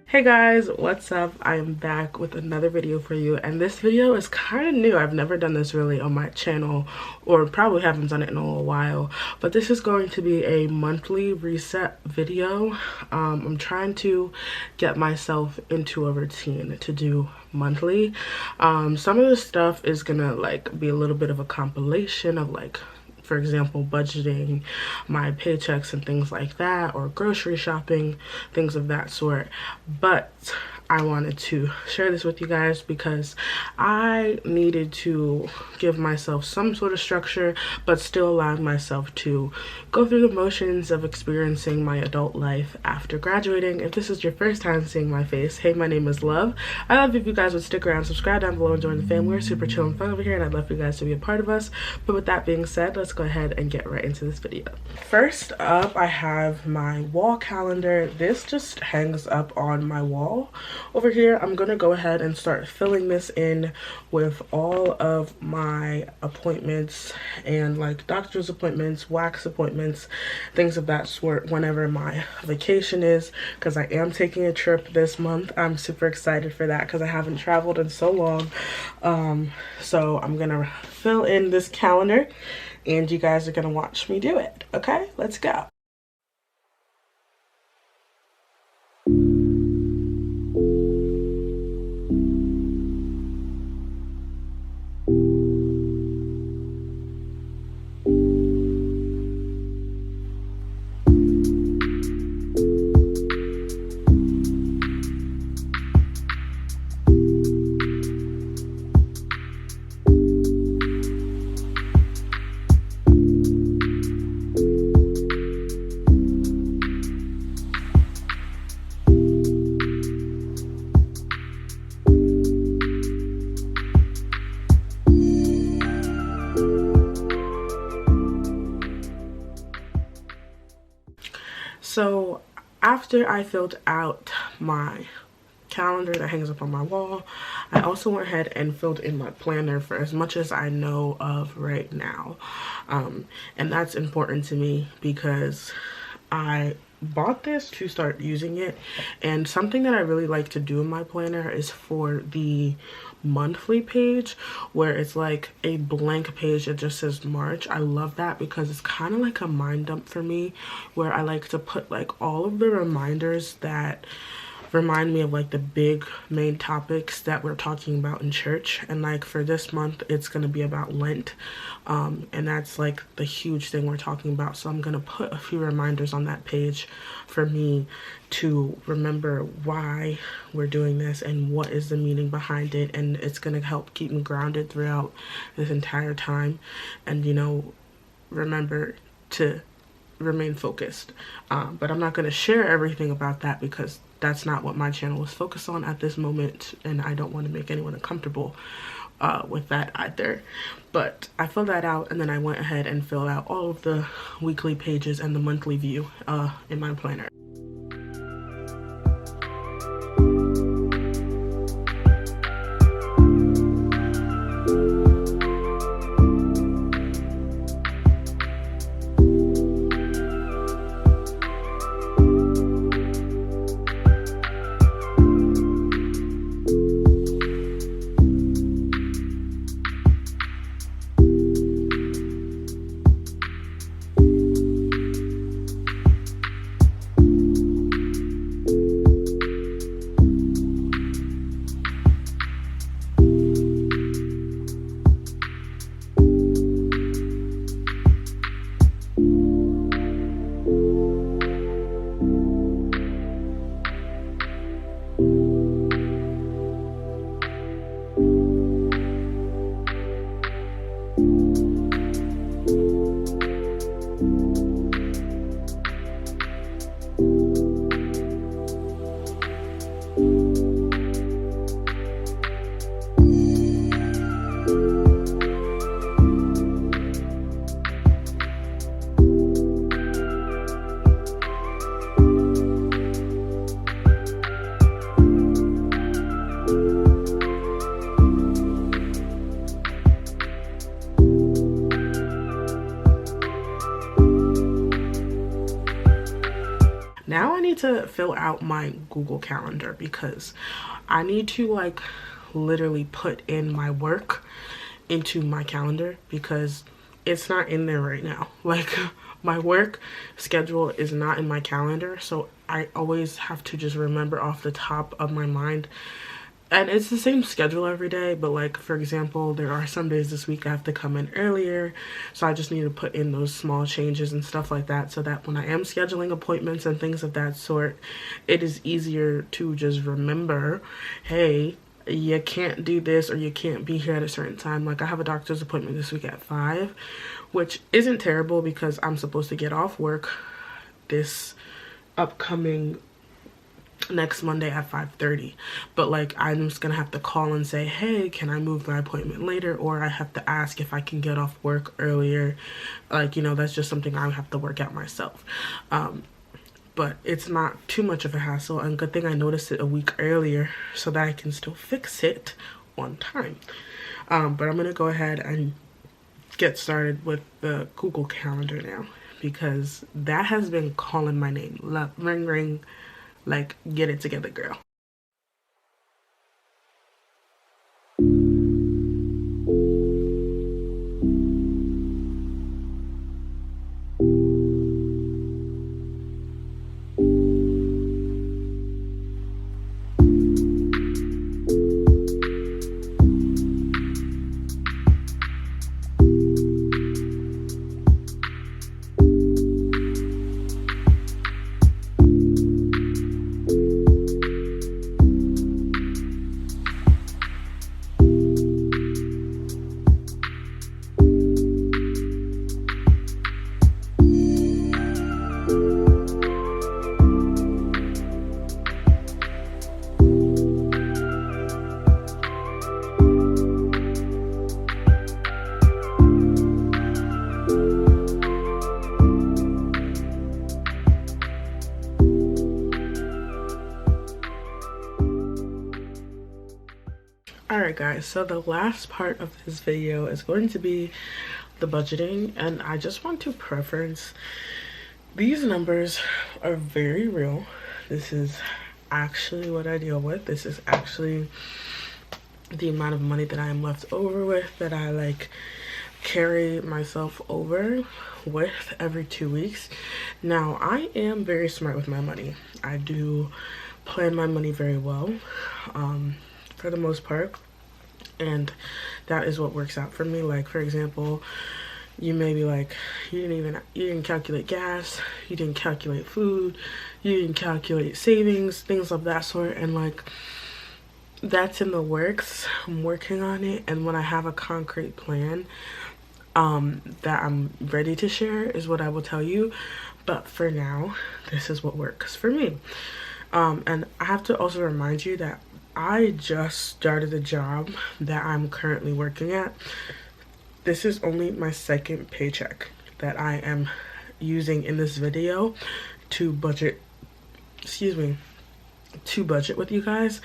Hey guys, what's up? I am back with another video for you, and this video is kind of new. I've never done this really on my channel, or probably haven't done it in a little while, but this is going to be a monthly reset video. I'm trying to get myself into a routine to do monthly. Some of the stuff is gonna be a little bit of a compilation of for example, budgeting my paychecks and things like that, or grocery shopping, things of that sort. But I wanted to share this with you guys because I needed to give myself some sort of structure, but still allow myself to go through the motions of experiencing my adult life after graduating. If this is your first time seeing my face, hey, my name is Love. I love if you guys would stick around, subscribe down below, and join the family. We're super chill and fun over here, and I'd love for you guys to be a part of us. But with that being said, let's go ahead and get right into this video. First up, I have my wall calendar. This just hangs up on my wall over here. I'm gonna go ahead and start filling this in with all of my appointments and doctor's appointments, wax appointments, things of that sort whenever my vacation is, because I am taking a trip this month. I'm super excited for that because I haven't traveled in so long. So I'm gonna fill in this calendar and you guys are gonna watch me do it. Okay, let's go. So after I filled out my calendar that hangs up on my wall, I also went ahead and filled in my planner for as much as I know of right now. And that's important to me because I bought this to start using it, and something that I really like to do in my planner is for the monthly page where it's like a blank page that just says March. I love that because it's kind of like a mind dump for me, where I like to put all of the reminders that remind me of the big main topics that we're talking about in church. And for this month it's going to be about Lent, and that's the huge thing we're talking about. So I'm going to put a few reminders on that page for me to remember why we're doing this and what is the meaning behind it, and it's going to help keep me grounded throughout this entire time, and remember to remain focused. But I'm not going to share everything about that because that's not what my channel is focused on at this moment, and I don't want to make anyone uncomfortable with that either. But I filled that out, and then I went ahead and filled out all of the weekly pages and the monthly view in my planner. to fill out my Google Calendar because I need to like literally put in my work into my calendar because it's not in there right now. Like my work schedule is not in my calendar, so I always have to just remember off the top of my mind. And it's the same schedule every day, but like for example, there are some days this week I have to come in earlier, so I just need to put in those small changes and stuff like that so that when I am scheduling appointments and things of that sort, it is easier to just remember, hey, you can't do this or you can't be here at a certain time. Like I have a doctor's appointment this week at 5, which isn't terrible because I'm supposed to get off work this upcoming next Monday at 5:30, but like I'm just gonna have to call and say, hey, can I move my appointment later, or I have to ask if I can get off work earlier. Like, you know, that's just something I have to work out myself. But it's not too much of a hassle, and good thing I noticed it a week earlier so that I can still fix it on time. But I'm gonna go ahead and get started with the Google Calendar now because that has been calling my name. Love, ring ring. Like, get it together, girl. Alright guys, so the last part of this video is going to be the budgeting, and I just want to preference these numbers are very real. This is actually what I deal with. This is actually the amount of money that I am left over with, that I like carry myself over with every 2 weeks. Now I am very smart with my money. I do plan my money very well, for the most part, and that is what works out for me. Like for example, you may be like, you didn't calculate gas, you didn't calculate food, you didn't calculate savings, things of that sort, and like that's in the works. I'm working on it, and when I have a concrete plan that I'm ready to share is what I will tell you. But for now, this is what works for me. And I have to also remind you that I just started a job that I'm currently working at. This is only my second paycheck that I am using in this video to budget, to budget with you guys.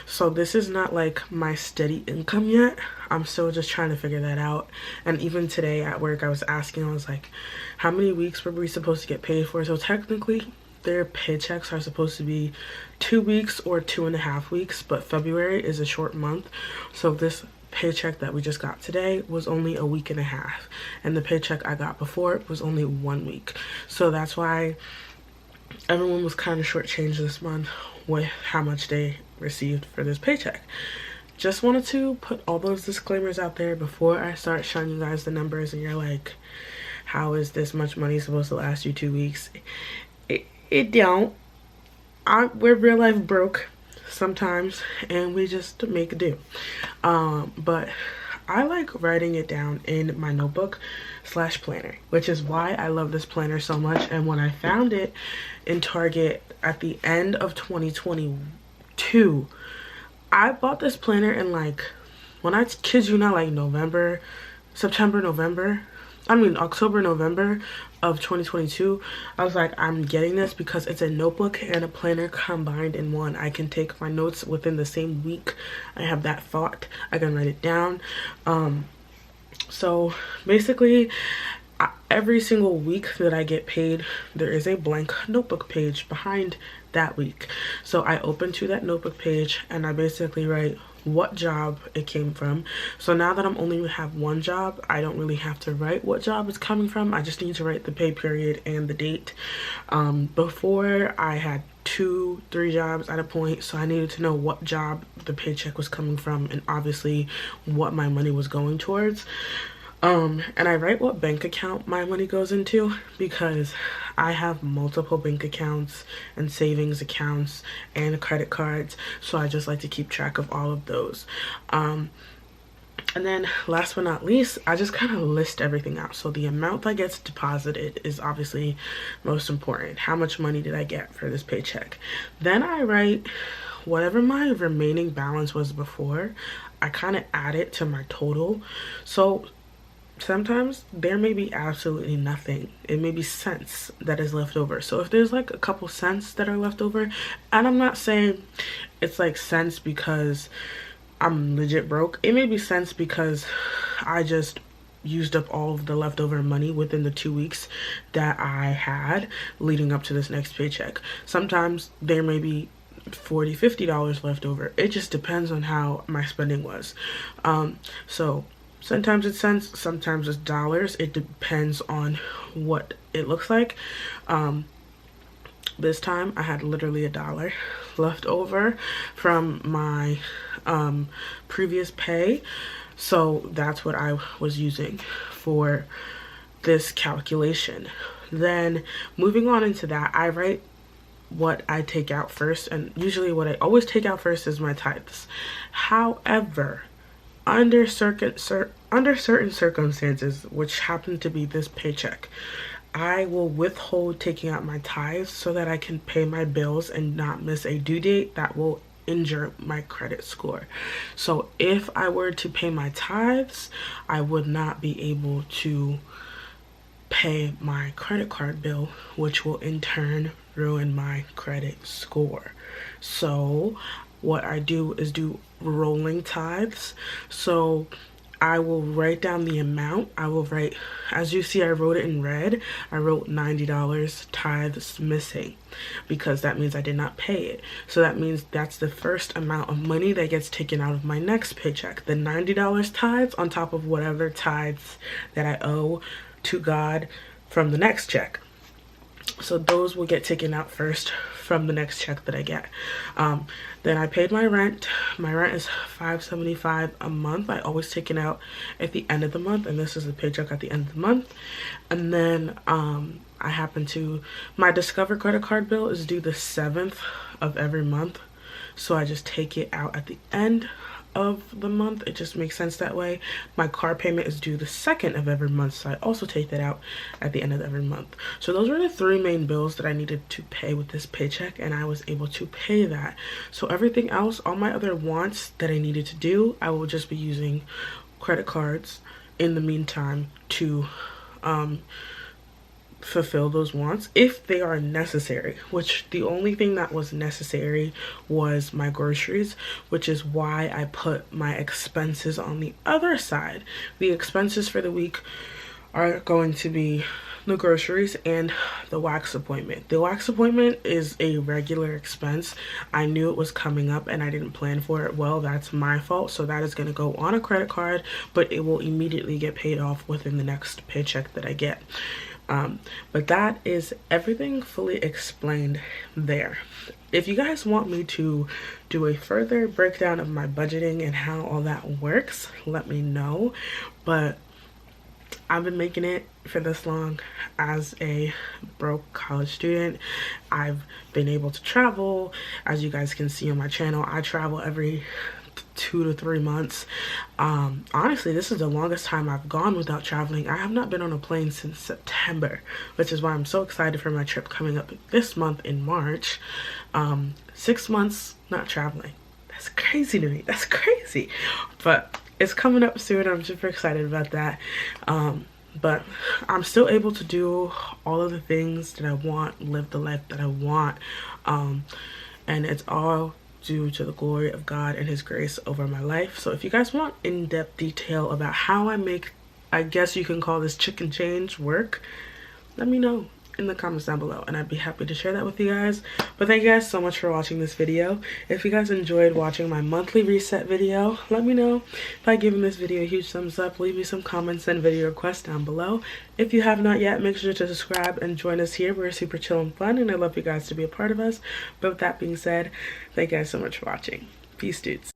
So this is not like my steady income yet. I'm still just trying to figure that out. And even today at work, I was asking, I was like, how many weeks were we supposed to get paid for? So technically their paychecks are supposed to be 2 weeks or 2.5 weeks, but February is a short month, so this paycheck that we just got today was only a week and a half, and the paycheck I got before was only 1 week. So that's why everyone was kind of shortchanged this month with how much they received for this paycheck. Just wanted to put all those disclaimers out there before I start showing you guys the numbers and you're like, how is this much money supposed to last you 2 weeks? It don't. We're real life broke sometimes, and we just make do. But I like writing it down in my notebook / planner, which is why I love this planner so much. And when I found it in Target at the end of 2022, I bought this planner in like, when I kid you not, like October, November of 2022. I was like, I'm getting this because it's a notebook and a planner combined in one. I can take my notes within the same week. I have that thought, I can write it down. So basically every single week that I get paid, there is a blank notebook page behind that week. So I open to that notebook page and I basically write what job it came from. So now that I'm only have one job, I don't really have to write what job it's coming from. I just need to write the pay period and the date. Before I had 2-3 jobs at a point, so I needed to know what job the paycheck was coming from and obviously what my money was going towards. And I write what bank account my money goes into because I have multiple bank accounts and savings accounts and credit cards, so I just like to keep track of all of those. And then last but not least, I just kind of list everything out. So the amount that gets deposited is obviously most important. How much money did I get for this paycheck? Then I write whatever my remaining balance was before. I kind of add it to my total. So sometimes there may be absolutely nothing. It may be cents that is left over. So if there's like a couple cents that are left over, and I'm not saying it's like cents because I'm legit broke. It may be cents because I just used up all of the leftover money within the 2 weeks that I had leading up to this next paycheck. Sometimes there may be $40-$50 left over. It just depends on how my spending was. So sometimes it's cents, sometimes it's dollars. It depends on what it looks like. This time I had literally $1 left over from my previous pay. So that's what I was using for this calculation. Then moving on into that, I write what I take out first, and usually what I always take out first is my tithes. However, under certain circumstances, which happen to be this paycheck, I will withhold taking out my tithes so that I can pay my bills and not miss a due date that will injure my credit score. So if I were to pay my tithes, I would not be able to pay my credit card bill, which will in turn ruin my credit score. So what I do is do rolling tithes. So I will write down the amount. I will write, as you see, I wrote it in red. I wrote $90 tithes missing because that means I did not pay it. So that means that's the first amount of money that gets taken out of my next paycheck. The $90 tithes on top of whatever tithes that I owe to God from the next check. So those will get taken out first from the next check that I get. Then I paid my rent. My rent is $575 a month. I always take it out at the end of the month, and this is the paycheck at the end of the month. And then I happen to, my Discover credit card bill is due the 7th of every month. So I just take it out at the end of the month. It just makes sense that way. My car payment is due the 2nd of every month, so I also take that out at the end of every month. So those were the 3 main bills that I needed to pay with this paycheck, and I was able to pay that. So everything else, all my other wants that I needed to do, I will just be using credit cards in the meantime to fulfill those wants if they are necessary, which the only thing that was necessary was my groceries, which is why I put my expenses on the other side. The expenses for the week are going to be the groceries and the wax appointment. The wax appointment is a regular expense. I knew it was coming up and I didn't plan for it. Well, that's my fault. So that is going to go on a credit card, but it will immediately get paid off within the next paycheck that I get. But that is everything fully explained there. If you guys want me to do a further breakdown of my budgeting and how all that works, let me know. But I've been making it for this long as a broke college student. I've been able to travel. As you guys can see on my channel, I travel every 2 to 3 months. Honestly, this is the longest time I've gone without traveling. I have not been on a plane since September, which is why I'm so excited for my trip coming up this month in March. 6 months not traveling. That's crazy to me. That's crazy. But it's coming up soon. I'm super excited about that. But I'm still able to do all of the things that I want, live the life that I want. And it's all due to the glory of God and his grace over my life. So if you guys want in-depth detail about how I make I guess you can call this chicken change work, let me know in the comments down below and I'd be happy to share that with you guys. But thank you guys so much for watching this video. If you guys enjoyed watching my monthly reset video, let me know by giving this video a huge thumbs up. Leave me some comments and video requests down below. If you have not yet, make sure to subscribe and join us here. We're super chill and fun and I'd love you guys to be a part of us. But with that being said, thank you guys so much for watching. Peace, dudes.